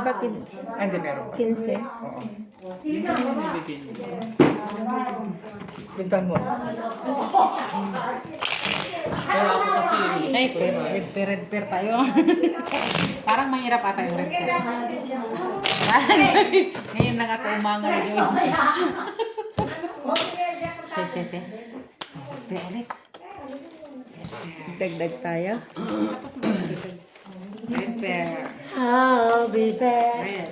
ba Hindi, meron pa. 15? Oo. Sino ang bibigyan mo? Pintan mo. Kaya ako kasi... Ay, red pair tayo. Parang mahirap ata yung red pair. Ngayon lang ako umangal yun. Sige. Pair ulit. Dagdag tayo. Red pair. I'll be back Red.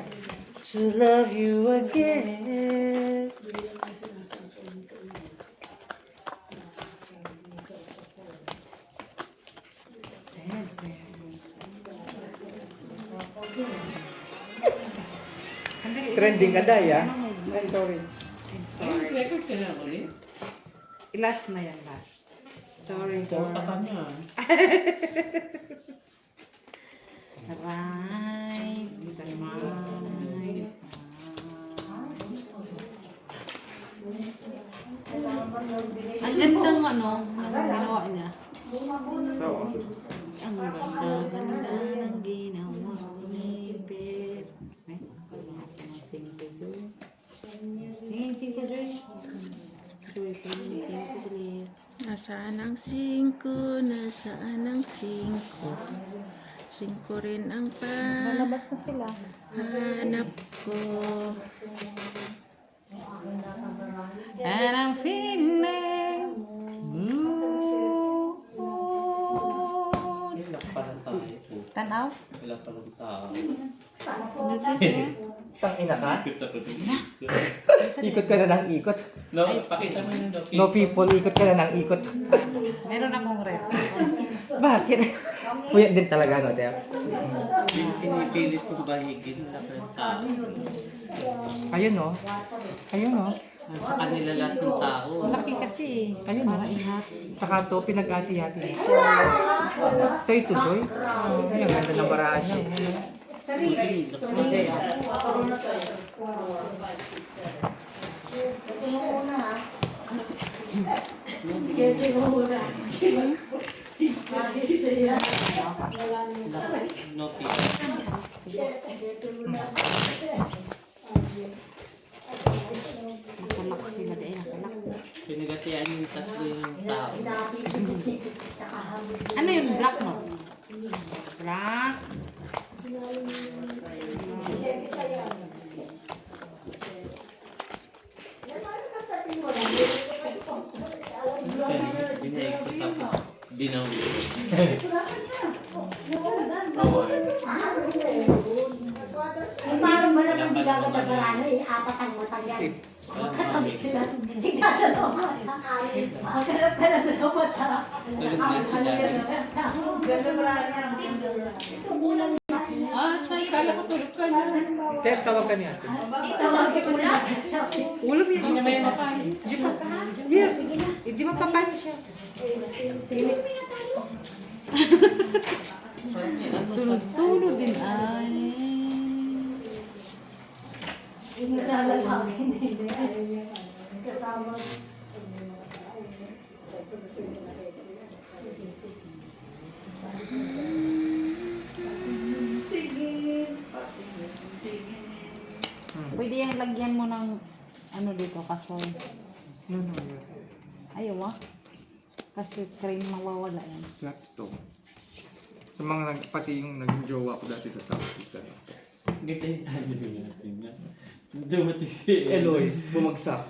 to love you again. Red pair. Trending ka day, ah. Ay, sorry. Sorry. Record ka na ulit? Last na yan, last. Sorry for... Pasan niya. Right. Ang gandang ano, ang ginawa niya. Oo. Ang ganda ng ginawa ni Pep. Ay, sing ko doon. Sing ko doon. Joy, sing ko please. Nasaan ang 5? Nasaan ang 5? 5 rin ang Lalabas na sila. hanap ko. And I'm feeling blue. Ilang pa lang tayo. Tanaw? Ilang pa lang tayo. Tangina ka? Ikot ako dito. Ikot ka na ng ikot. No, pakita mo yung No people, ikot ka na ng ikot. Meron akong red. Bakit? Kuya din talaga, no, Deb? Pinipilit kong bahigin na ng tao. Ayun, no? Ayun, no? Sa kanila lahat ng tao. Laki kasi. Ayun, no? Para ihat. Saka to, pinag-ati-hati. Sa ito, Joy. Ay, ang ganda ng baraan niya. Enjoy ah. No people. Nakulak sila dahil nakulak. Pinagatian yung tatlo yung tao. Ano yung black mo? Black. Binaig ko tapos binaw. Ay, parang ba naman hindi ka magdagarano eh, apat ang matanggal. Katabi sila, hindi ka na naman nakakain. Maghanap ka na ng mata. Nagandang sila. Ito muna Ah, kala ko tulog ka na. Deb, tawag ka niya. tawagin mo na. Ulam yan. Hindi may makain. Di ba? Yes. Hindi mapapani siya. Sunod-sunod din ay. Hindi na lalaki, hindi. Kasama. Pwede yung lagyan mo ng ano dito, kasoy. Yun, yun. Ayaw ah. Kasi cream mawawala yan. Flat to. Sa mga pati yung naging jowa ko dati sa South Africa. Ganda yung tayo natin na. Dumating si Eloy, bumagsak.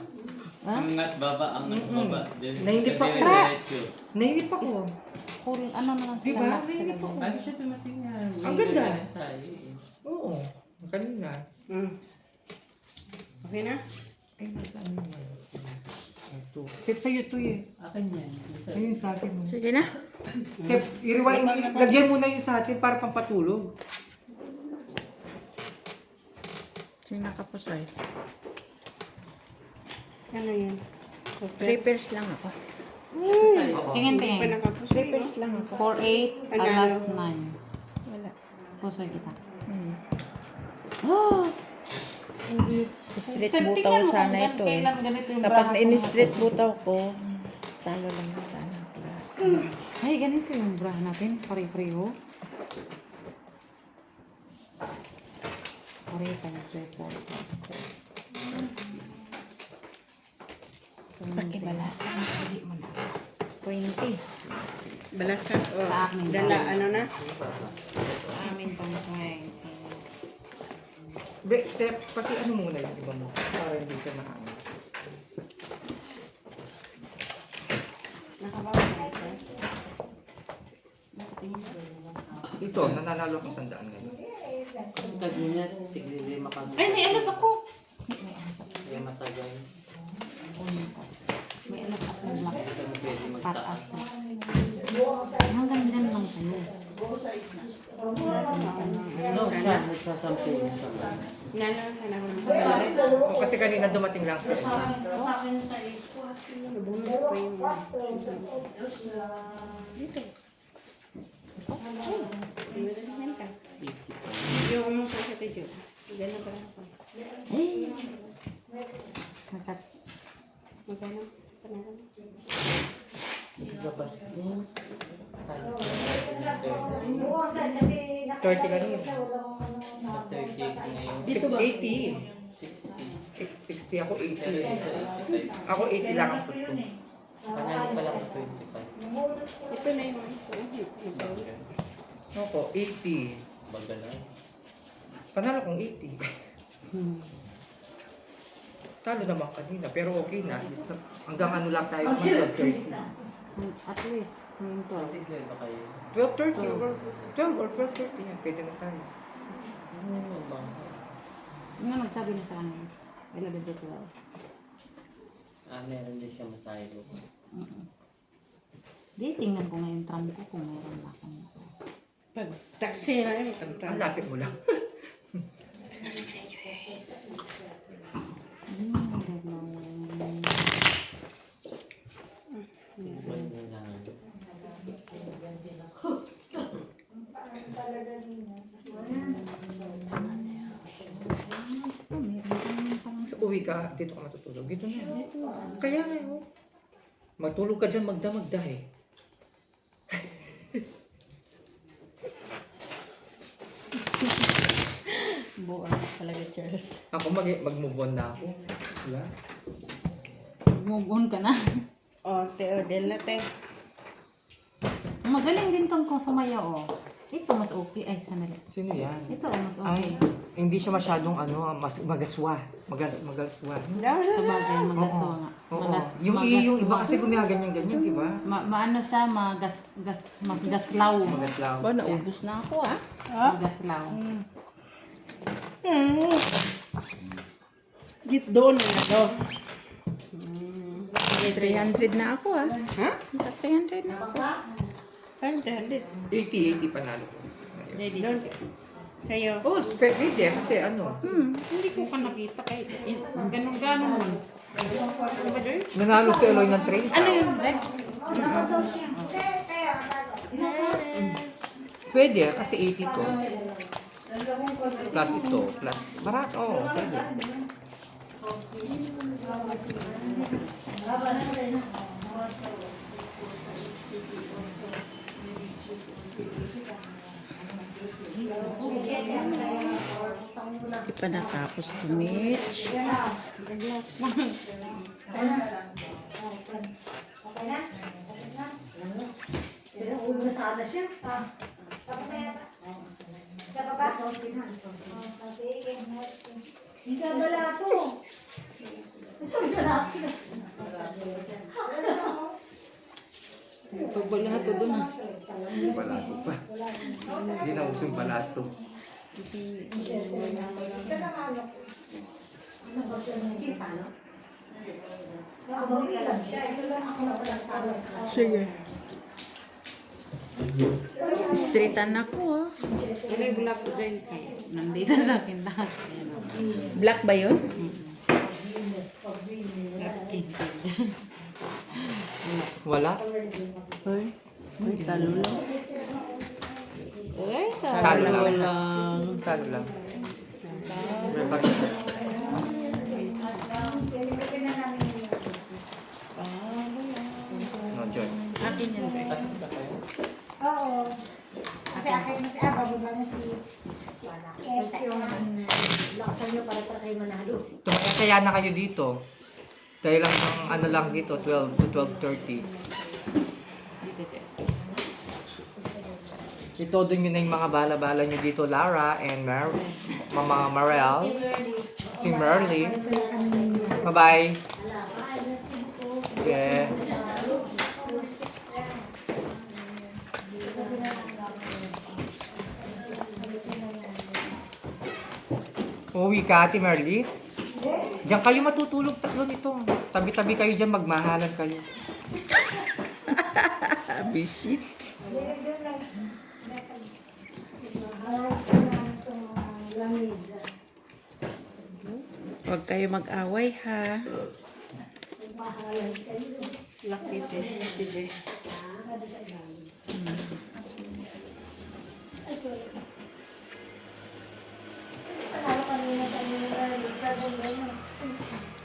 Angat baba, angat baba. Na hindi pa- Dire-diretso. Nainip ako. Cool, ano na lang Diba? sila. Nainip ako. Paano siya dumating yan? Ang ganda. May ganun tayo eh. Oo. Kanina. Okay na? Ay, nasaan yung ano? Ito. Tip sa'yo to eh. Akin yan. Ayun sa akin. Oh. Sige na. Tip, lagyan mo na yun sa atin para pampatulog. Sige na kapos ay. Ano yan? 3 pairs lang ako. Tingin-tingin. Panakapos 3 pairs lang ako. 4-8, alas 9. Wala. Pusoy kita. Hmm. Oh! Straight butaw sana ito eh. Kailan ganito yung Kapag bra ko. in-straight butaw ko, talo lang na sana. Ay, ganito yung bra natin. Pare-pareho. Oreta, nag-report. Pakibalasan. Hindi mo na. 20. Balasan. Oh. Sa akin. Dala, ano na? Sa amin pang 20. Pati ano muna yung iba mo. Para hindi siya maano. Nakabawa na ito. Ito, nananalo akong 100 ngayon. Kanya, tigli-lima ka. Ay, may alas ako! Kaya matagal. May alas ako black. Hindi kami pwede magtaas. Pataas ko. Hanggang dyan lang kayo. No, siya, nagsasampu na siya. Nanasan ako ng O, kasi kanina dumating lang siya. Bumili ko yung yung umong sa tiyo. Gano'n pa lang ako. Magkano? Panaran? Gabas mo. 30 lang yun. 38 ngayon. 80. 60. 60 ako, 80. 85. Ako 80 lang ang foot ko. Panalo pa lang ako 25. Ito na yung Ako, 80. Bagal na. Panalo kong 80. Talo naman kanina, pero okay na. At least hanggang ano lang tayo, hanggang 30. At least, yung 12. 6 ba kayo? 12:30 or 12 or 12:30 yan. Pwede na tayo. Ano ba? Yung nagsabi na sa amin. 11 to 12. Meron din siya masayo. Di, tingnan ko ngayon tram ko kung mayroon na akong. Pag taxi na yun, Ang tantang. lapit mo lang. Simple na lang. So, uwi ka, dito ka matutulog. Dito na. Kaya nga yun. Matulog ka dyan, magdamagda eh. Buwan talaga, Charles. Ako mag-move on na ako. Diba? Move on ka na. O, Teodel na, te. Magaling din tong kung sumayaw, oh. Ito mas okay. Ay, sanali. Sino yan? Ito, mas Ay, okay. hindi siya masyadong mas magaswa. Magaswa. Sa bagay, magaswa nga. Oo. Magas- Yung magaswa. iba kasi gumaganyan-ganyan, di ba? Maano siya, mas gaslaw. Magaslaw. Ba, naubos na ako, ah. Magaslaw. Git doon na to. 300 na ako, ah. Ha? 300 na ako. 300. 80 panalo ko. Ready? Doon. Sa'yo. Oh, pwede kasi ano. Hindi ko ka nakita kay ganun-ganun man. Ano ba doon? Nanalo si Eloy ng 30. Ano yun, Red? Pwede kasi 80 to. Plus ito. Plus. Barat. Oh, pwede. Di pa natapos to, Mitch. Pero ulo sana siya. Sa baba? Hindi ka balato. Saan balato? Pagbalahat ko doon ah. Palato pa. Hindi na usong palato. Sige. Streetan ako, ah. Pero yung black ko dyan, nandito sa akin lahat. Ayan, oh. Black ba yun? Asking. Wala? Ay, talo lang. Ay, Talo lang. lang. Talo lang. May bakit? No, Joy. Akin yan, Dre. Tapos ba kayo? Oo. Kasi akin na si bababa na si Eta. Laksan nyo para kayo manalo. Kaya na kayo dito. Dahil lang ng ano lang dito, 12 to 12:30. Ito doon yun na yung mga bala-bala nyo dito, Lara and Mama Marel, si Merly. Bye-bye. Yeah. Uwi ka, Ate Merly? Diyan kayo matutulog tatlo nito. Tabi-tabi kayo dyan, magmahalan kayo. Bisit. Huwag kayo mag-away ha.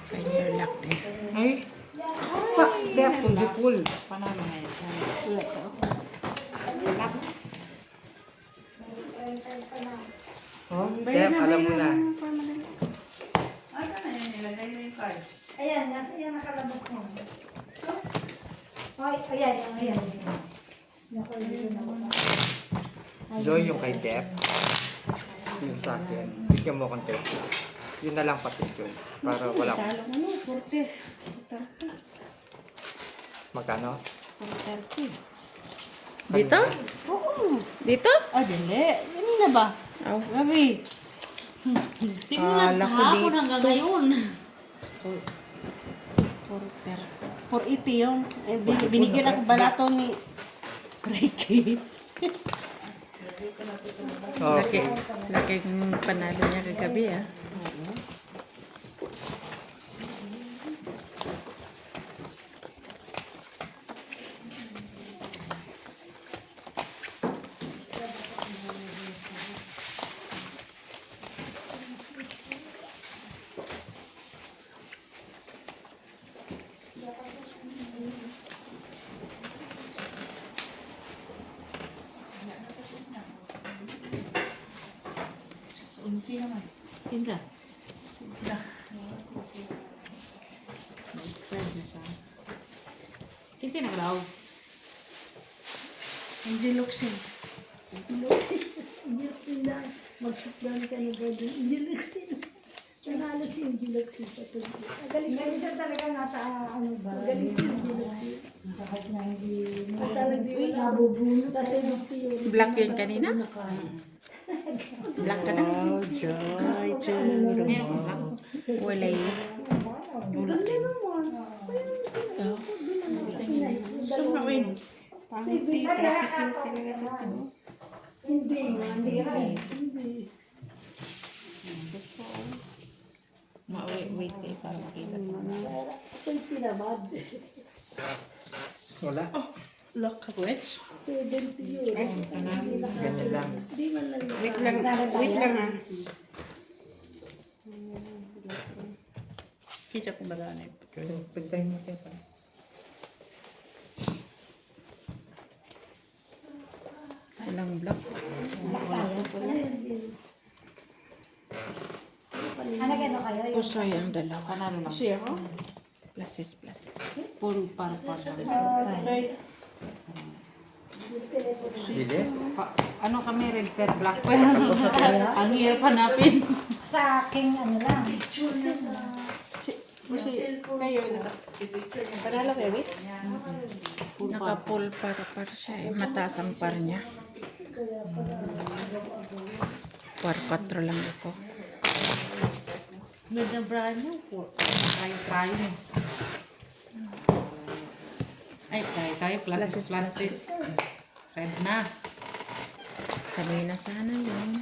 Kaya lock din. Ay, fuck step, hindi full. Panalo ngayon. Oh, step, alam mo na. Ayan, nasa yan nakalabas mo. Ay, ayan, ayan. Joy yung kay Dep. Yung sa akin. Bigyan mo akong 30. Yun na lang pati, Joy. Para wala ko. Magkano? Dito? Oo. Dito? Ah, dili. Kanina ba? Oh. Gabi. Simulan Kala ko kahapon dito. hanggang ngayon. 480 yun. Eh, binigyan ako balato ni Ricky. Oh, Laki. Laking panalo niya kagabi ah. Tinda. Kinti na kalaw. Hindi luksin. Mag-sit-down ka ni Bobby. Hindi luksin. Nanalo si Hindi luksin sa tuloy. Magaling siya talaga nasa ano ba? Magaling si Hindi luksin. Na hindi. Talagang di wala. Nabubuno. Sa safety yun. Black yun kanina? Black ka na? Meron ka. Walay. Hindi. Hindi. Ma-wait kayo para makita sa mga. Ako'y pinabad. wala. Lock ka, Wetch? 70 yun. Ganyan lang. Hindi man lang. Wait lang ha. Kita ko ba na ito? Pagtayin mo tayo pa. Walang black. Ano gano'n kayo? Pusoy ang dalawa. Panalo lang. Siya ko? Pluses. Full para. Bilis. Ano kami, red pair, black pair. Ang hirap hanapin. Sa aking ano lang. Panalo kayo, Wits? Naka-pull par siya eh. Mataas ang par niya. Par 4 lang ako. Ganda ng brand mo po. Try mo. Ay, try. Pluses. Red na. Kanina sana yun.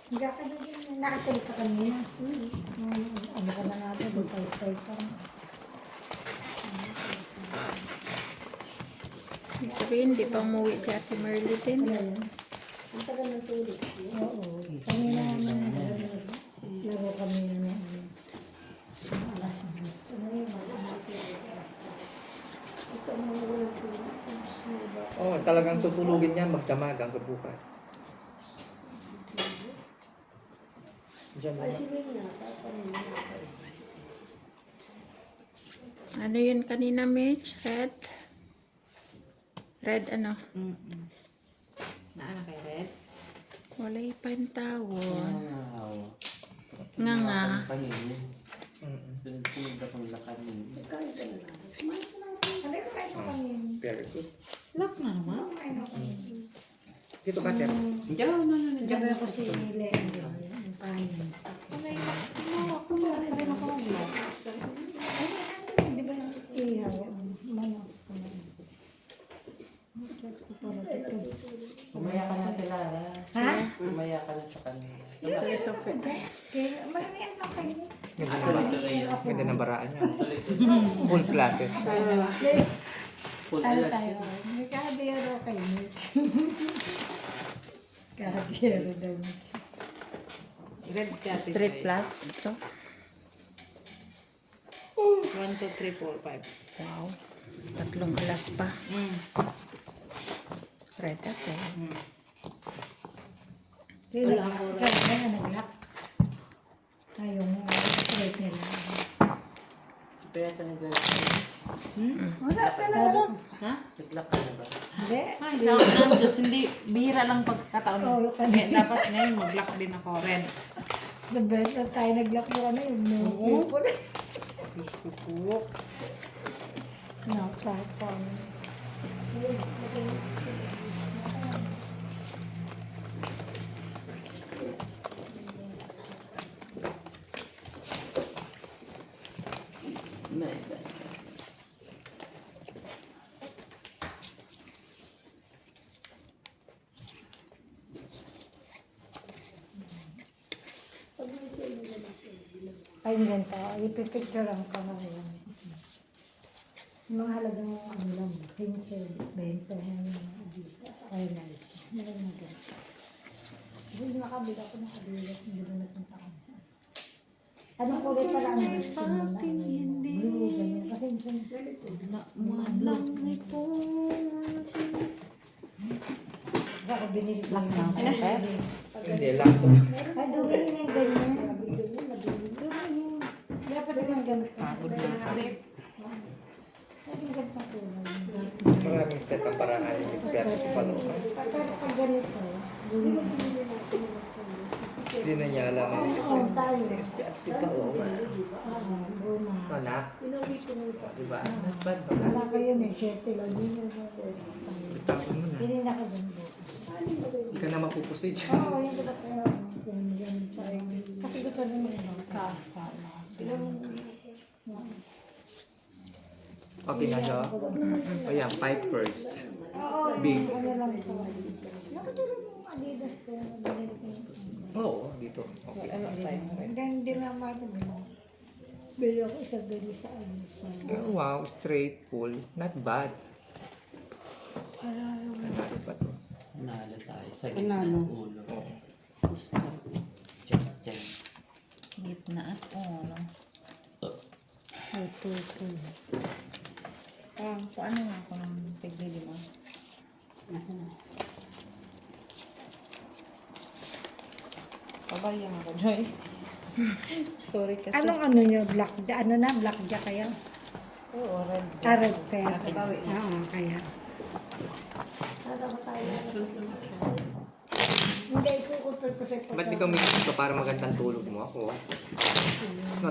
Hindi ka nakatuloy ka kanina. Ano ka na natin? Bukay ka. Sabihin, di pa umuwi si Ate Merly din. Ang tagal ng tulog. Oo. Kanina naman. Laro kami na alas 10. Ano yun? Ito ang mga walang tulog. Oh, talagang tutulugin niya magdamag hanggang bukas. Diyan Ay, na. si Mina, tatanong na. Ano yun kanina, Mitch? Red? Red ano? Na ano kay Red? Wala ipantawon. Wow. Nga nga. Paningin. Mm-mm. Sunod-sunod akong lakarin. Kain ka na lang. Kumain ka na. Hindi ko kain ko kanina. Very good. Lock na naman. Kumain ako kanina. Dito ka, Ter. Diyan na. Gabi ako si Leandro. Ang pahin. Ako na rin ako mag-lock. Di ba yung ihaw? Manok. Umaya ka na Lara. Ha? Umaya ka na sa kanila. Kaya marami ang nakainis. Ganda ng baraan niya. Full classes. Full Ano alas tayo? yun. May kahadero kayo. Kahadero daw. Red kasi. Street plus. Ito. 1, 2, 3, 4, 5. Wow. 3 alas pa. Red ako. Wala ako. Kaya nga nag-lock. Yung straight nila. Kaya talaga. Wala talaga. Ha? Naglak ka na ba? Hindi. Ay, sa ako ng Diyos, hindi. Bihira lang pagkataon. Oo, Kaya dapat ngayon mag-lock din ako. Red. The best na tayo nag-lock mo kami. No people. Gusto ko. Nakapang. My God. Ay, ganito. Ipipicturean ko na yan. Yung mga halagang ano lang, 15, 20, ay na. Hindi nakabila ko nakabila. Hindi na napunta ko. Anong kulay pala ang gusto mo na? Blue, ganyan. Kasi Malang ito. ako binili ko Lock na ako. Hindi lang. Ay, dumihin yung ganyan. Dapat yung ganito. Pagod na ako. Dapat yung ganito kulay. Maraming set ang paraan yung esperte sa paloob. Pero pag ganito, Hindi na niya alam ang oo, tayo. si paloob. Luma. Anak. Diba? Ba't ba? Wala kayo, may 7 lang. Bitawan mo na. Hindi na ka ganda. Hindi ka na mapupusoy dyan. Oo, yung kita pero kasi gusto naman ng kasa. O, pinagawa. O yan, pipers. Oo, Big. ano lang ito. Nakatulog mo Adidas ko. Oo, dito. Okay. Hindi na matulog. Bili ako isa bili sa ano. Oh, wow, straight, full. Not bad. Ano ba to? Nalo tayo sa gitna Nalo. ng ulo. Oo. Gusto. Diyan. Gitna at ulo. Kung ano nga ako ng pagbili mo. Pabayang ako, Joy. Sorry kasi. Anong ano nyo? Black, ano na? Black jack kaya? Oo, red. Red pen. Oo, kaya. Hindi, ikukulpil ko sa ito. Ba't di ka umisip ka para magandang tulog mo ako? No,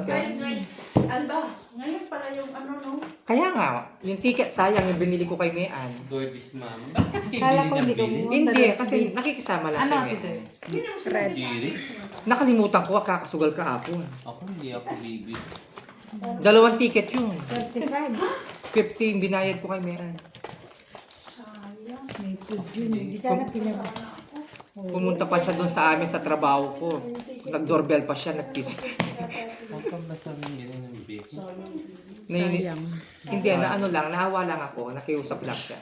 Ngayon pala yung ano, no? Kaya nga, yung ticket, sayang yung binili ko kay Mayan. Gorgeous mama. Bakit kasi kayo Kala bili ko ng hindi ko bili? mo- Hindi, kasi nakikisama lang Ano, kay Tito? Mayan. Red. Diri? Nakalimutan ko, kakasugal ka ako. Ako hindi ako bibi. 2 ticket yun. 35. 15 binayad ko kay Mayan. May food yun. Hindi sana pinag... Pumunta pa siya doon sa amin sa trabaho ko. Nag-doorbell pa siya, nag-kiss. Huwag kang basta bili ng bili. Sayang. Hindi, na ano lang, nahawa lang ako, nakiusap lang siya.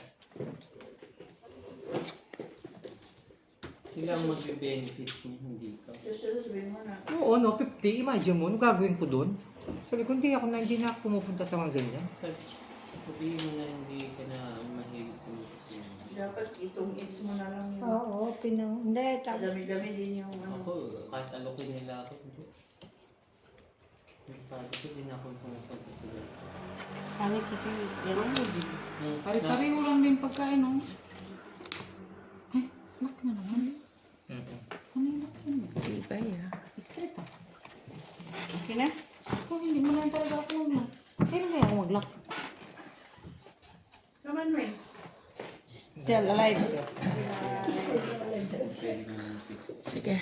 Sila ang mag-benefits niya, hindi ka. Oo, no, 50, imagine mo, ano gagawin ko doon? Sabi ko, hindi na ako pumupunta sa mga ganyan. Sabihin mo na hindi ka na mahilig sa Dapat itong its mo na lang yun. Oo, hindi. Dami-dami din yung ano. Ako, kahit alokin nila ako. Sabi ko, din ako pumupunta sila. Sabi kasi, yan mo din. Pare-pareho lang din pagkain, no? Ay, lock na naman. Ano yung lock yun? Iba ya. Istrito. Okay na? Ako, hindi mo lang talaga ako mag-lock. Kailan kaya ako mag-lock? Naman mo eh. Still alive. Sige.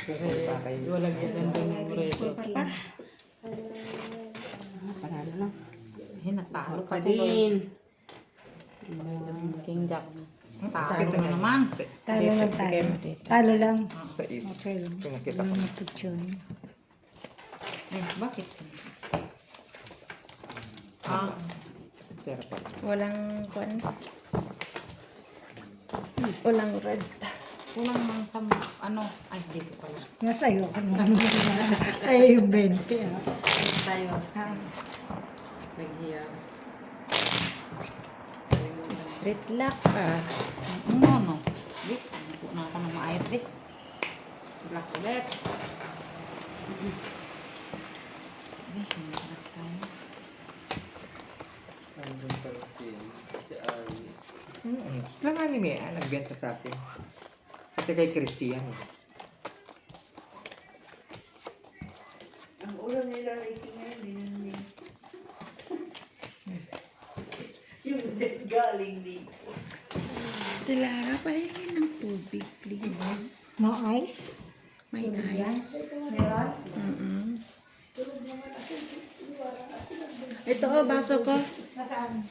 Walang ganun din yung red. Panalo lang. Eh, natalo Pa pa din. din. King Jack. Talo na naman. Talo lang tayo. Talo lang. Sa is. Okay lang. Pinakita ko. Mga picture. Ay, bakit? Pero pa. Walang kwan. Walang red. Kulang lang sa ano. Ay, dito pala. Nasa iyo ka naman. Ay, yung 20 ah. Tayo. Nag-hiya. Street lock pa. No. Wait, hindi na ako na maayos di. Black ulit. Ay, hindi na tayo. Andun pa si Ari. Lang anime, nagbenta sa atin. Kasi kay Christian. Ang ulo nila rating ngayon, din. Yung dead galing dito. Dilara, pahingi ng tubig, please. No ice? May ice. Meron? Ito, baso ko. Nasaan?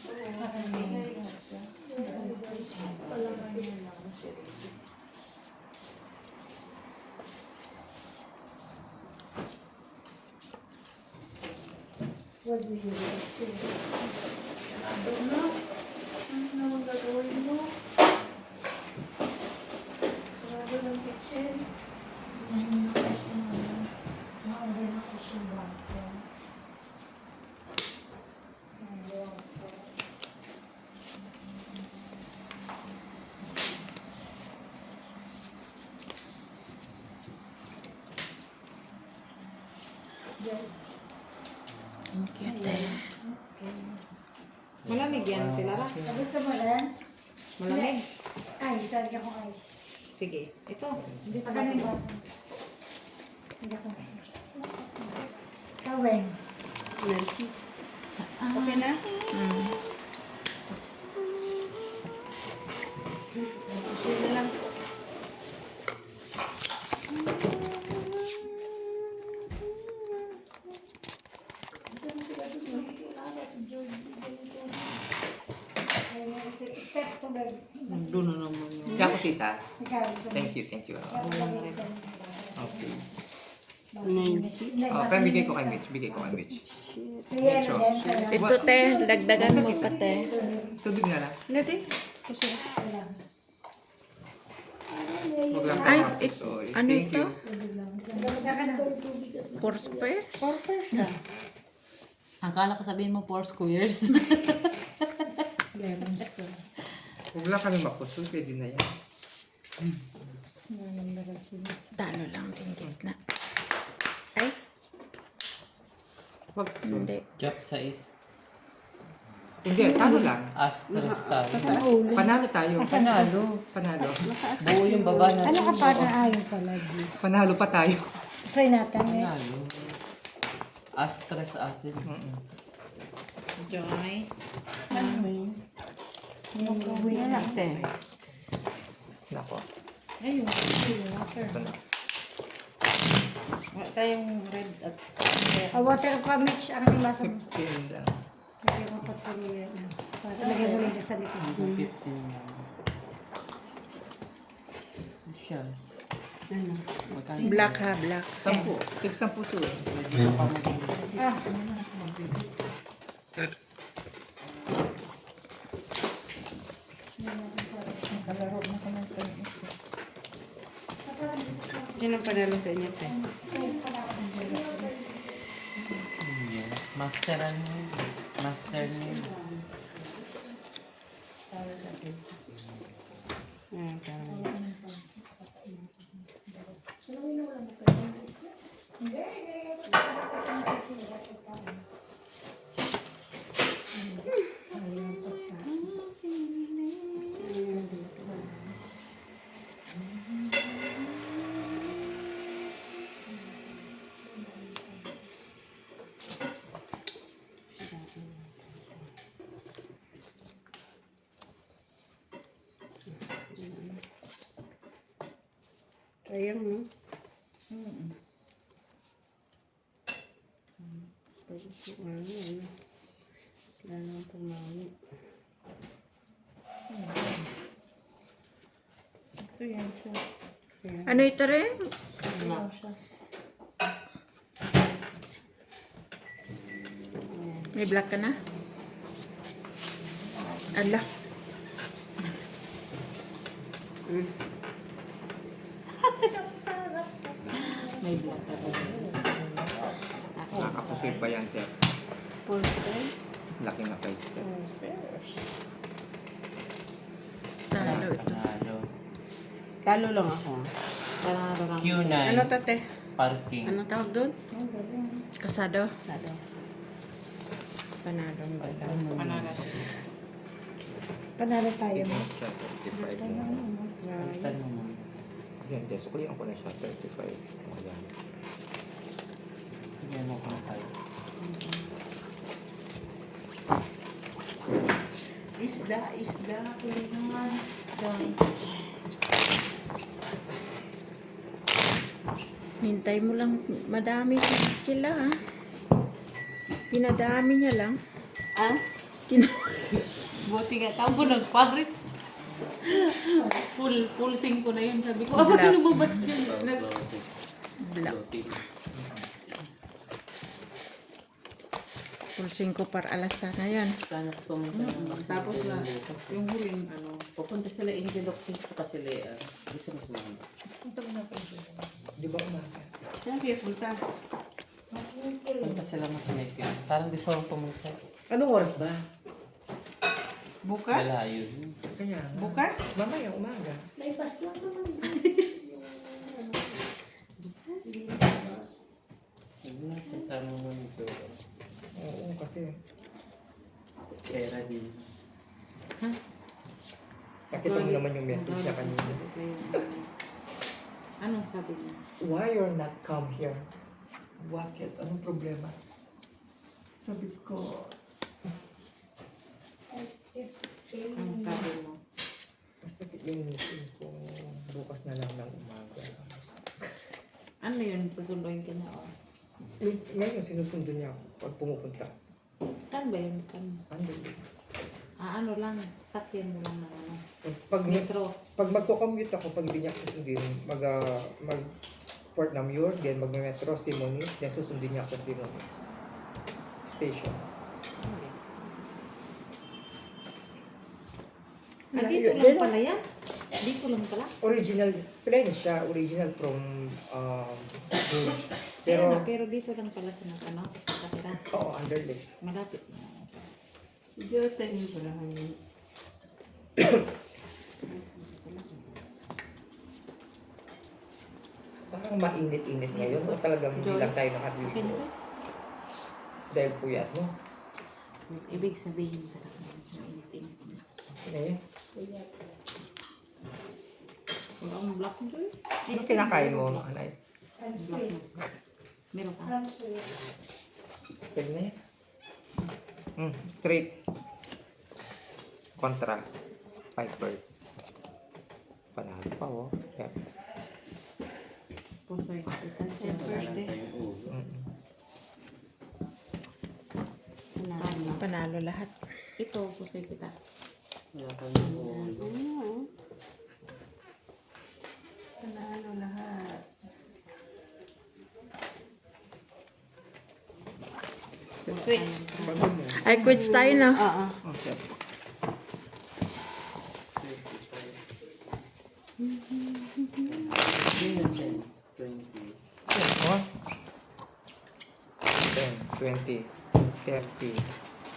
What do you do? Ano naman gagawin mo? Sarado ng kitchen. Maorder na ko siya ba? Ang cute eh. Malamig yan, Tilara. Gusto mo rin? Malamig. Ay, sarili ko ice. Sige. Ito. Hindi pa Pagkanin ba? Hindi ako. Kaweng. Nancy. Okay na? Okay na lang. Step to bed. Doon na naman yun. Kaya ko tita. Ikaw. Thank you. Okay. Nancy. Oh, kaya bigay ko kay Mitch. Medyo. Ito, te. Dagdagan mo pa, te. Tubig na lang. Nati? Huwag lang Ay, tapos. Oh, ano thank ito? you. Four squares? Akala ko sabihin mo 4 squares. Huwag lang kami makusol. Pwede na yan. Talo lang din gitna. Ay, Huwag. hindi. Jack size. Hindi, talo lang. Asterisk tayo. Panalo tayo. Panalo. Buo yung baba na. Ano ka pa na ayaw pala, G? Panalo pa tayo. Try natin. Panalo. Asterisk atin. Joy. Nako. Ayun. Water. Ito na. Wala tayong red at Water pa, Mitch. Ang ating lasa mo. 15 lang. Lagyan mo pa tuloy yan. Lagyan mo rin sa likod. 15 lang. Siya. Magkano? Black ha, black. 10. Tig 10 puso. Ah, Yan ang panalo sa inyo, te. Masteran mo. Master mo. Sayang, no? Pwede po, ano. Wala naman pumangit. Ito yan siya. Ayan. Ano ito rin? Ano siya? May black ka na? Ala. May black ka pa. Nakakapusoy pa yan, sir. Portrait? Laki na price. Talo ito. Panalo. Talo lang ako. Panalo lang. Q9. Ano tate? Parking. Anong tawag doon? Kasado. Talo. Panalo ba? Panalo. Panalo tayo. Ito siya, 35 na. Tanong mo. Yan, just suklihan ko na siya, 35. Ayan. Bigyan mo kung tayo. Isda. Kulit naman. Hintay mo lang. Madami sila ha. Pinadami niya lang. Ah? Buti nga. Tao po nag-Paris. Full 5 na yun. Sabi ko, Black. lumabas yun. Black. Full 5 para alas sana yan. Sana pumunta ng Tapos na, yung huling, ano, pupunta sila Angel Oxys ko kasi gusto mo sumama. Di ba umaga? Saan kayo punta? Punta sila Masinekyo. Parang gusto kong pumunta. Anong oras ba? Bukas? Malayo. Kaya nga. Bukas? Mamaya umaga. May bus lang naman. Huwag na punta mo nito. Oo, kasi Pera din. nakita mo naman yung message niya kanina. anong sabi niya? Why you're not come here? Bakit? Anong problema? Sabi ko, Anong sabi mo? masakit yung meeting ko. Bukas na lang ng umaga. Ano yun? Susunduin ka na, oh. Ngayon sinusundo niya ako pag pumupunta. Saan ba yun? Saan? Ano? Ano lang, sakyan mo lang ng ano. Pag, Metro. pag magko-commute ako, pag hindi niya ako susundin, mag Port Namur, then mag-metro Simonis, then susundin niya ako sa Simonis Station. Dito lang pala yan? Dito lang pala? Original, plain siya, original from Bruges. Pero, Pero dito lang pala sa ano, nakatira. oo, Underlake. Malapit. Hindi ko tayo yung palahan yun. Parang mainit-init ngayon, o talagang hindi lang tayo Okay na nakadito. siya? Dahil puyat mo. Ibig sabihin talaga, mainit-init na. Eh, Wala akong black mo doon. ano kinakain mo, anay? Black mo. Meron ka? Pwede na yan. Straight. Contra. 5 verse. Panalo pa, oh. Yeah. Puso yung kapitan. First day. Panalo lahat. Ito, puso yung kita. Wala kang ulo. Oo. Panalo lahat. Wait. Ay, quits tayo na. Oo. Okay. Yun yung 10, 20. Oh. 10, 20, 30,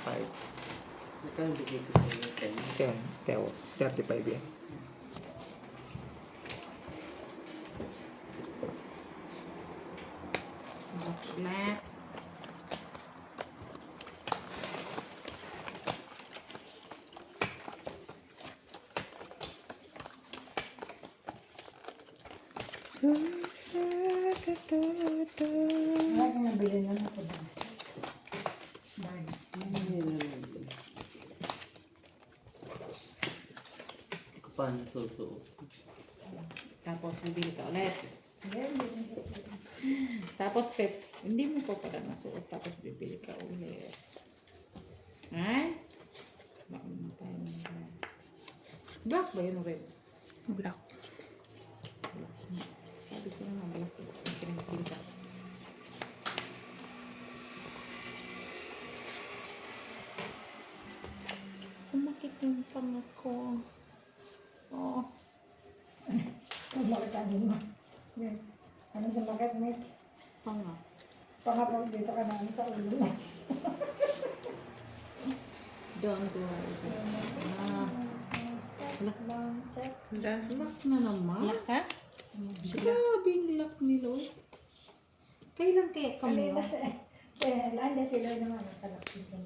5, Magkano bigay ko sa iyo? 10. 10, 35 yan. Black. Wala kang nabili na ako ba? Bag. Hindi ko pa nasusuot. Tapos, nabili ka ulit. Tapos, hindi mo pa pala nasuot. Tapos, bibili ka ulit. Ay? Baka naman tayo ng black. Black ba yun o red? Black. Sabi ko naman black. Ang pinagpinta. Sumakit yung panga ko. Oo. Bakit ano mo? Ano sa magat, Mitch? Panga. Pangapag dito ka namin sa ulo na. Don't worry. Ah, Wala. lock na naman. Black ka? Grabe yung lock nila. Kailan kaya kami? Kanina sa... Landa sila naman ang kalaksin ko.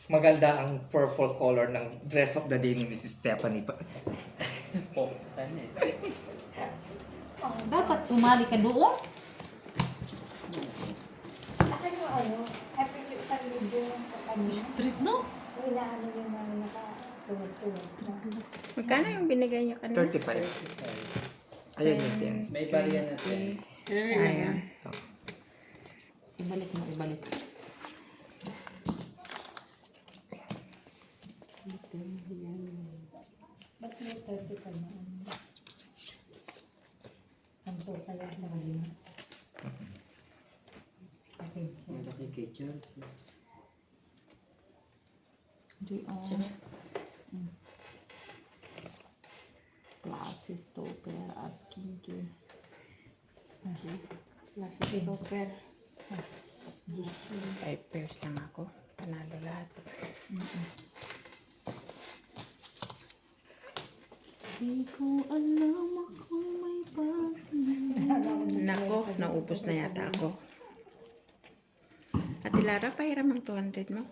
Maganda ang purple color ng dress of the day ni Mrs. Stephanie. Po, ano eh. Dapat umali ka doon. Akin mo ano, every isang linggo sa kanya, Street, no? may inaano yung mga nakatuwad-tuwad. Magkano yung binigay niyo kanina? 35. Ayan yun din. May barya na din. Ayan. Ibalik mo, ibalik. Ba't may 30 pa na? Ang total ay nakalima. Okay, so, Malaki kay George. Di on. Glasses, topper, skincare. Last super. 5 pairs lang ako. Panalo lahat. Di ko alam ako may partner. Nako, naubos na yata ako. Ate Lara, pahiram ang 200 mo.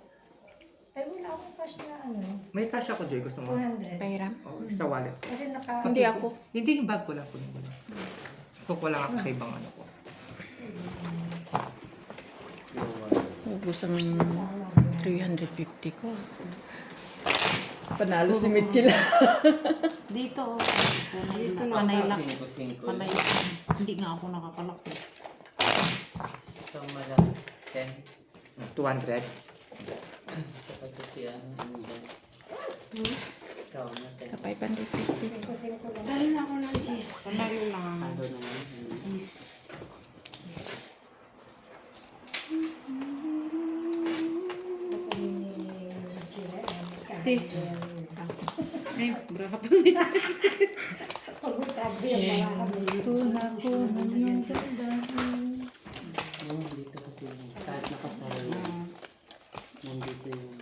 ay wala akong cash na ano, May cash ako, Joy. Gusto mo? 200. Pahiram? Oh, sa wallet ko. Kasi naka... Hindi ako. Hindi yung bag ko lang. Kunin mo lang. Kukuha lang ako sa ibang ano ko. Ubus ang 350 ko. Panalo si Mitchell. Dito, Dito na panay lock. Singko-singko. Panay lock. Hindi nga ako nakakalak. Ito malaki. 10. 200. Kapag si ano, ano dyan. Ikaw na 10. Sa 550. Kasi ko lang. Dali na ako ng cheese. Panalo lang. Halo naman. Cheese. Ako ni Chile, Ay, braka pa. pagkutabi ang mga kami. Oo, dito kasi kahit nakasara yan. Nandito yung...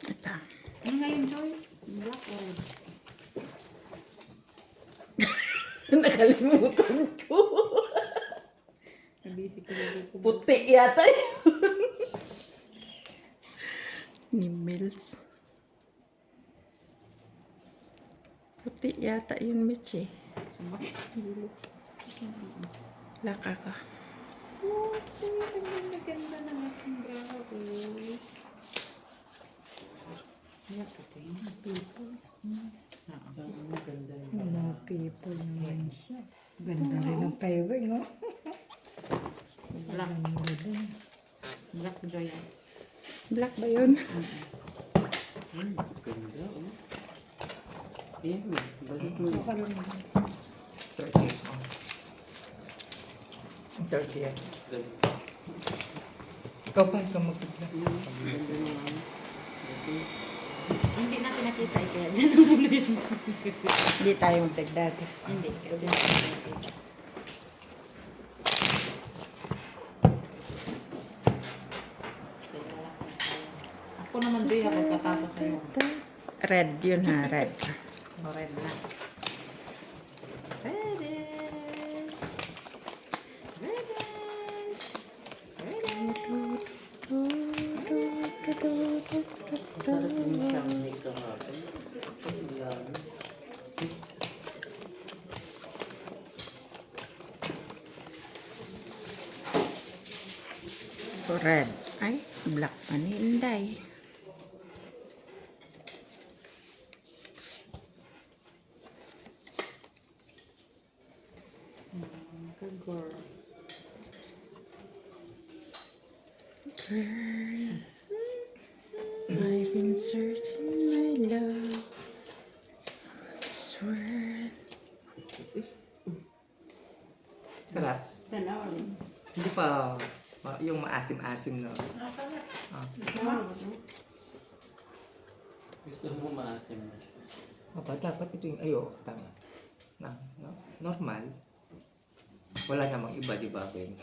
Ito. Ano ngayon, Joy? Black or red? Nakalimutan ko. Nabisi ko lang ko. Puti yata yun. Ni Mills. Puti yata yun, Mitch eh. Sumakit ang gulo. Laka ka. Oh, ang ganda ng aking braka ko. Yan, ito yung people. Ang maganda yung... Mga people naman siya. Ganda rin ang paiwing, no? Black. Black Joy. Black ba yun? Ganda, oh. Ayan mo, balik mo. 30. 30 yan. Ganda. Ikaw pa ikaw magpagla. Ganda naman. Hindi natin nakita eh, kaya dyan ang gulo yun. Hindi tayo magdagdag. Hindi, kasi ako naman Joy, pagkatapos sa'yo. Red yun ha, red. O, red na. Reddish. Reddish. Reddish. Masarap din siyang may kahapon. Ayan. Red. Ay, black pa ni Inday. Kagor. Girl, I've been searching my love. Swear. Sarap. Tanaw. Hindi pa yung maasim-asim na. Gusto mo maasim. Dapat ito yung tama. Normal. Wala namang iba, di ba, Ben?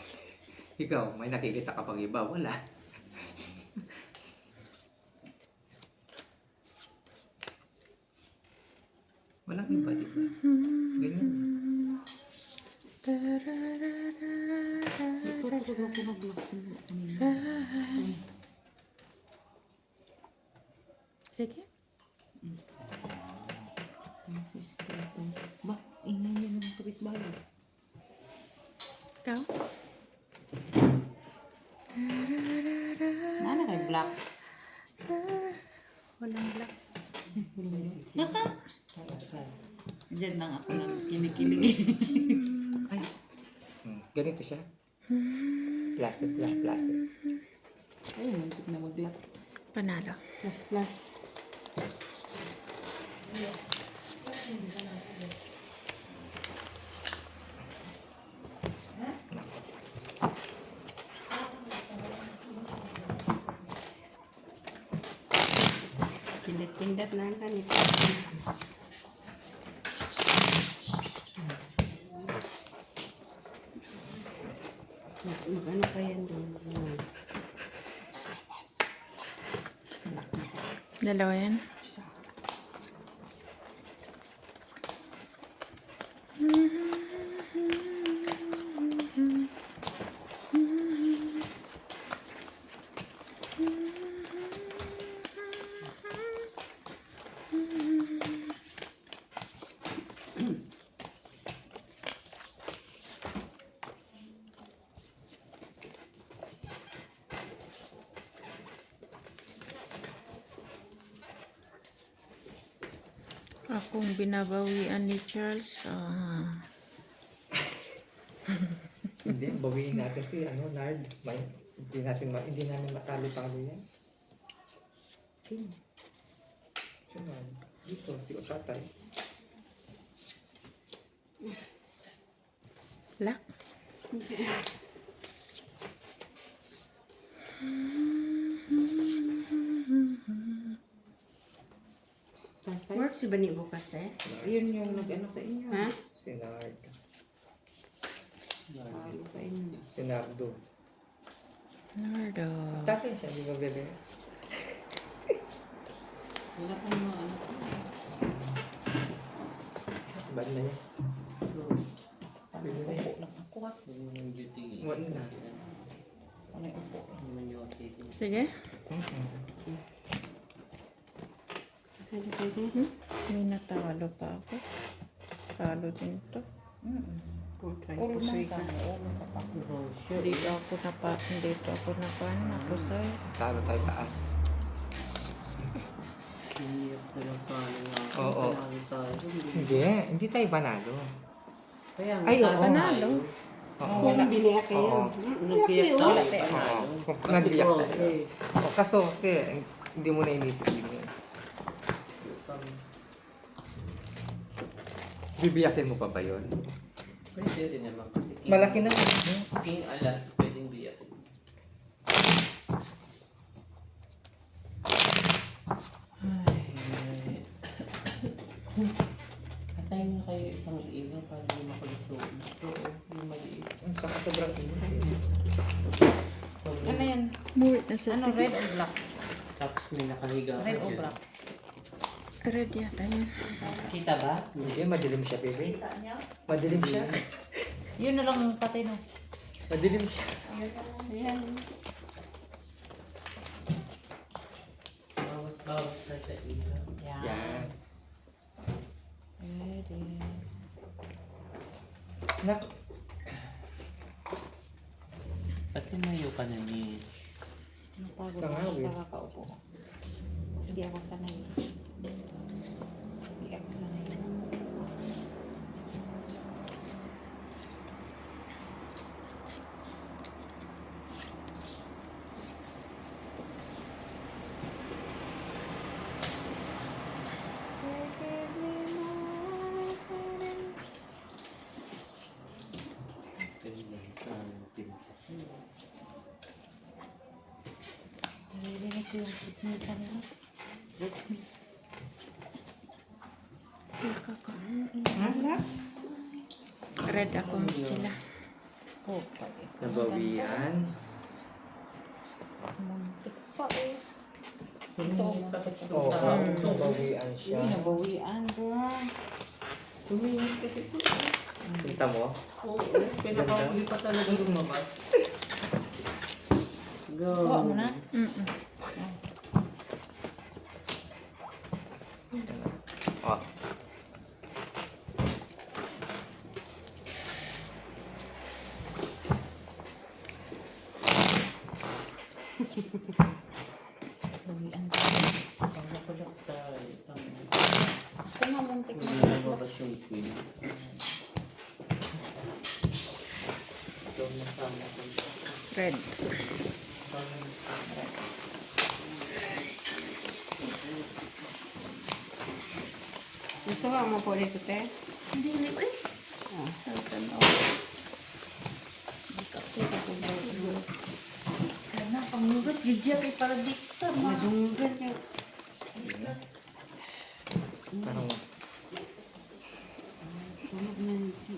Ikaw, may nakikita ka pang iba? Wala. Walang iba, di ba? Ganyan. Sige. Ba, ingay niya ng kapitbahay. Ikaw? Ano kay black? Walang black. Diyan lang ako nang kinikilig. Ay. Ganito siya. Places lang, places. Ay, muntik na mag-black. Panalo. Plus plus. Pindat-pindat na ang kanito. Mag-ano pa yan doon? Dalawa yan. Akong binabawian ni Charles. Hindi, bawiin natin si Nard. Hindi namin matalo-talo yan. Si Nard. Dito, si Otatay. Black. Work si Bani bukas Yun yung nag-ano sa inyo. Ha? Si Nard. Talo sa inyo. Si Nardo. Nardo. Tatay siya, di ba, bebe? Wala kang mga ano. Bad na niya. Upo lang ako at yung duty. Wala na. Ano yung upo? Naman yung activity. Sige. May natalo pa ako. Talo din to. Puro na Dito ako napusay. Talo tayo taas. Hirap na lang sana nga. Oo. Panalo tayo. Hindi tayo panalo. Kaya Ay, oo. Panalo. Kung biniyak kayo. Nagpiyak tayo. Oo. Panalo. Nagbiyak tayo. Kasi, Kaso, kasi, hindi mo na inisip yun. Bibiyakin mo pa ba yun? pwede rin naman kasi. Malaki na. King alas, pwedeng biyak. Katayin mo kayo isang ilaw para hindi makalusuin. Ito, yung maliit. Saka sobrang init. Ano yan? More na sa Ano, red or black? Tapos may nakahiga ka Red or dyan. black? Red yata yun. Kita ba? Hindi, madilim siya, baby. Madilim siya. Yun na lang yung patay no. Madilim siya. Ayan. Bawas na sa ilaw. Yan. Ready. Nak, Kasi mayo ka na ni. Napagod Tangawin. ako sa kakaupo. Hindi ako sanay. Hindi ako sanay. Narinig ko yung chismisan nila. Red ako sila. Oh, pati. nabawian. Muntik pa eh. Ito, Oo, nabawian siya. Hindi nabawian, girl. Tumingin kasi ito. Kita mo? Oo, pinakahuli pa talaga lumabas. Go. Kuha mo na. Oh. Bawian. Pagkakulap tayo. Kung nga muntik na. Hindi lumabas yung queen. Ito masama ko. Red. Gusto mo mo po dito, te? Hindi na ba? Kana, panghugas, gidya kay para dikta, ma. Madunggan ka. Anong Sunog na si...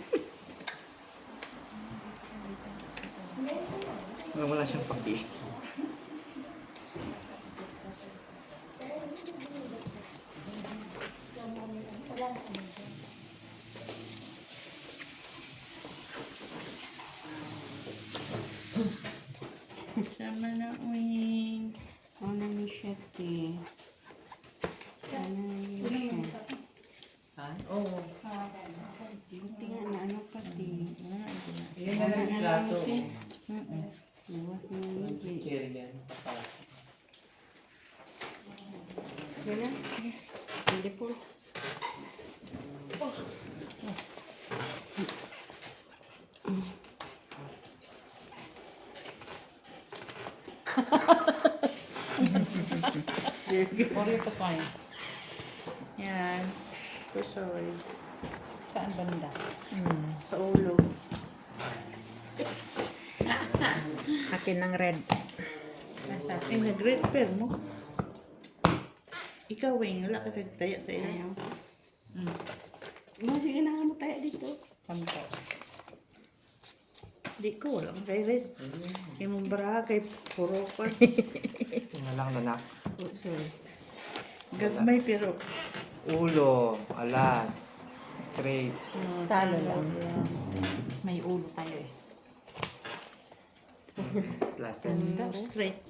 wala siyang paki. Sama na uwing. Ano ni siya, te? Ano ni siya? Ha? Oo. Buti nga na ano pa, te. Yan na lang yung plato. Iwas na Ang yun. cherry yan. Kapal. Gana? Hindi po. Oreo pa fine. Yan. Kusoy. Saan banda? Sa ulo. Akin ng red. Ay, nag-red pear mo. Ikaw, Weng, wala ka nagtaya sa ilaw. Sige na nga mo tayo dito. Kampo. Di ko, wala kang kay red. Yung baraha kay puro pa. Ito lang nanak. Oh, sorry. Gagmay pero Ulo, alas, straight. Talo lang. May ulo tayo eh. Glasses. straight.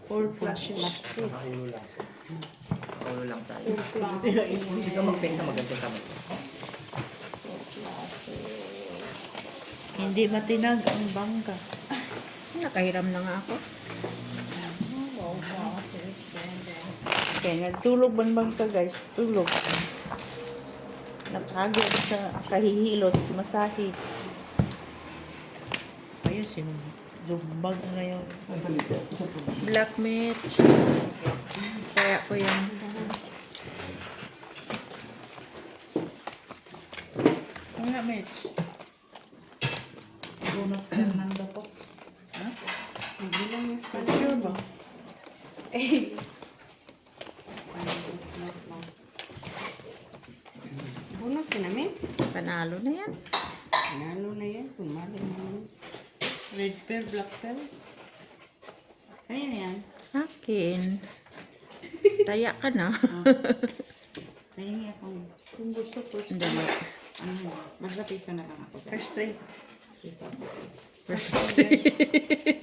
All flashes. Ulo lang. Ulo lang tayo. Hindi ka magpenta, maganda ka mo. Hindi matinag ang bangka. Nakahiram na nga ako. Kaya nagtulog man bangka, guys. Tulog. Nakagod sa kahihilot, masahi. Ayun, sinumbag na yung Black match. Kaya ko yan. ano nga, Mitch? Bunot ka ng dapo. Ha? Bilang yung sure ba? Bunot ka na, Mitch? Panalo na yan. Nalo na yan. Kumali na yan. Red pear, black pear. Kanina yan? Akin. Taya ka na. first Dali. Ano? Basta piso na lang ako. First three. First three.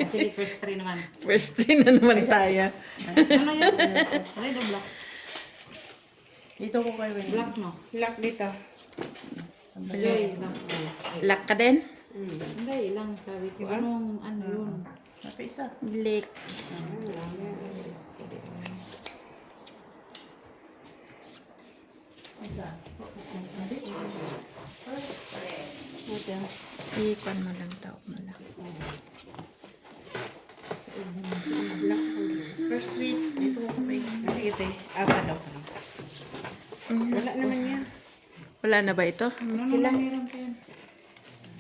Sige, first 3 naman. First three na naman tayo. Ano yun? Red o black? Dito ko kay Win. Black, no? Lock dito. Joy, lang. Lock ka din? Hindi, ilang sabi ko. Anong, ano yun? Naka isa. Blake. Ikon mo lang tao mo lang. First three. Dito ko kay. Sige, te. Apat daw ka. Wala naman yan. Wala na ba ito? Ano naman meron ko yun?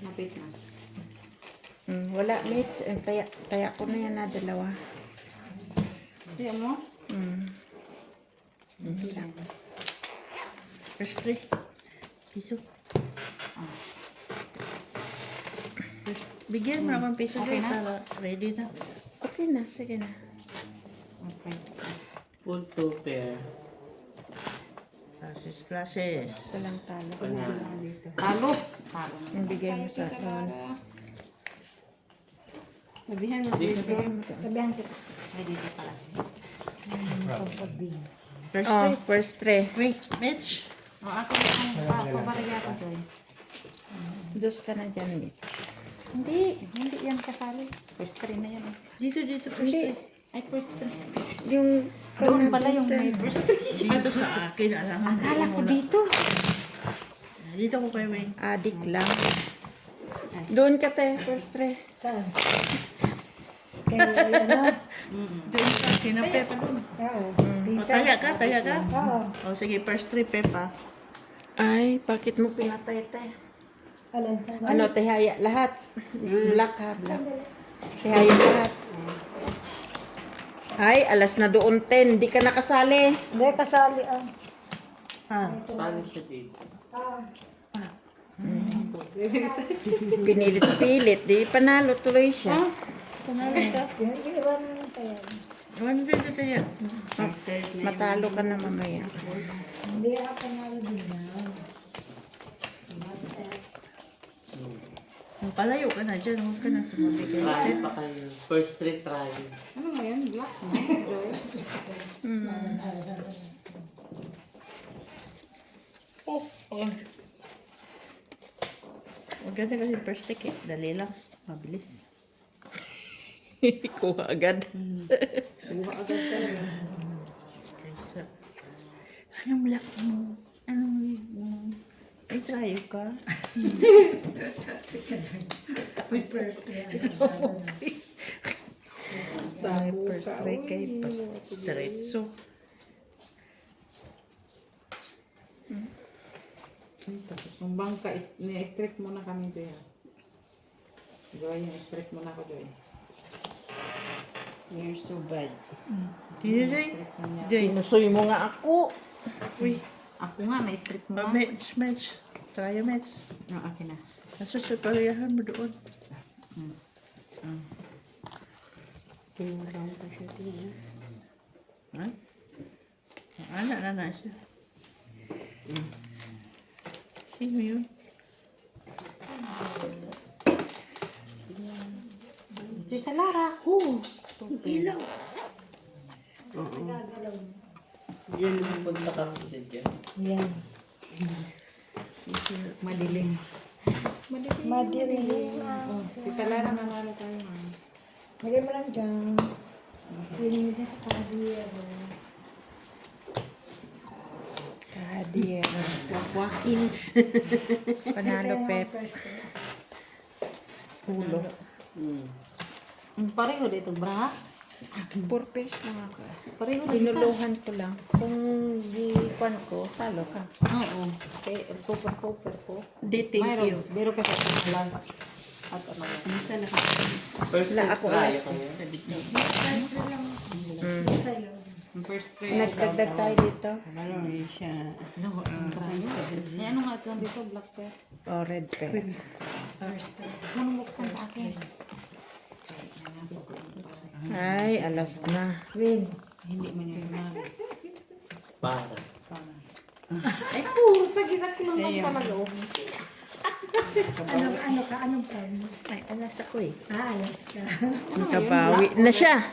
Mapit na. Wala, mate. Taya ko na yan na dalawa. Kaya mo? First three. Piso. First, bigyan mo naman piso Okay dyan na? para ready na. Okay na, sige na. Okay. Full 2 pair. Classes. Ito lang talo. Panalo. Talo. Talo. Ang bigay mo sa akin. Sabihan mo Dito piso. Sabihan kita. Ay, dito pala. First Oh, three. first three. Wait, Mitch. O, ako yung pabaraya ko, Joy. Dos ka na dyan, mate. Hindi yan kasali. First 3 na yan. Eh. Dito, first Hindi. three. Ay, first 3. Yung Doon pala yung may first 3. Dito sa akin. Alam Akala ko dito. Dito ko kay Wayne. adik lang. Doon ka te, first three. Saan? Kaya ano? Doon sa akin. Ang Pepa doon. Oo. O, Pisa. taya ka, taya ka. Oo. O, sige, first three, Pepa. Ay, bakit mo pinatay te? Alam sa Ano, tihaya lahat. Black ha, black. Tihaya lahat. Ay, alas na doon 10. Di ka nakasali. Hindi, kasali ang. Ha? Sali siya dito. Pinilit-pilit. Di panalo tuloy siya. Panalo ka. Iwan mo tayo. Ano dito taya? Matalo ka na mamaya. Hindi ako panalo din na. Palayo ka na dyan. Huwag ka na tumabigay. Try pa kayo. First 3 try. Ano nga yun? Black, no? Joy. Huwag ka na kasi first take eh. Dali lang. Mabilis. Kuha agad. Buha agad talaga. Kaysa. Anong black mo? Anong wig mo? Ay, tayo ka. Sa first try kay Diretso. Yung bangka, ni-strip muna kami, Joy. Joy, ni-strip muna ako, Joy. You're so bad. Sino, Joy? Joy. Pinusoy mo nga ako. Uy. Ako nga, na-strip mo nga. Match. Try a match. Yung akin na. Nasusupayahan mo doon. Tinurang pa siya din. Ha? Anak na siya. Sino yun? Tita Lara. Ilaw. Diyan punta ka siya dyan. Yan. Madilim. Madilim. Tita Lara, nanalo tayo, ha? Lagay mo lang dyan. Pwede mo dyan sa kadiya. Kadier. Wakwakins. Panalo pep. Ulo. Pareho dito, bra. Purpose lang ako. Pareho na dito. Pinuluhan ko lang. Kung di-kwan ko, talo ka. Oo. Okay, cover ko. Di, thank you. Meron ka sa last. At ano yan. Minsan First Wala 3 ako try last. kayo. Yung first three. Nagdagdag tayo dito. Ano siya? Ano nga ito dito? Black pair. O, red pen. Anong buksan sa akin? Ay, alas na. Win. Hindi man yung nanalo. Para. Ay, puro sagis-sagis lang talaga. Oh. Ano ka? Anong plan mo? Ay, alas ako eh. Alas ka. Nakabawi na siya.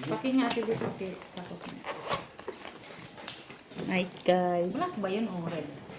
Pakingati dito. Okay. Tapos na. Night guys. Black ba yun o red?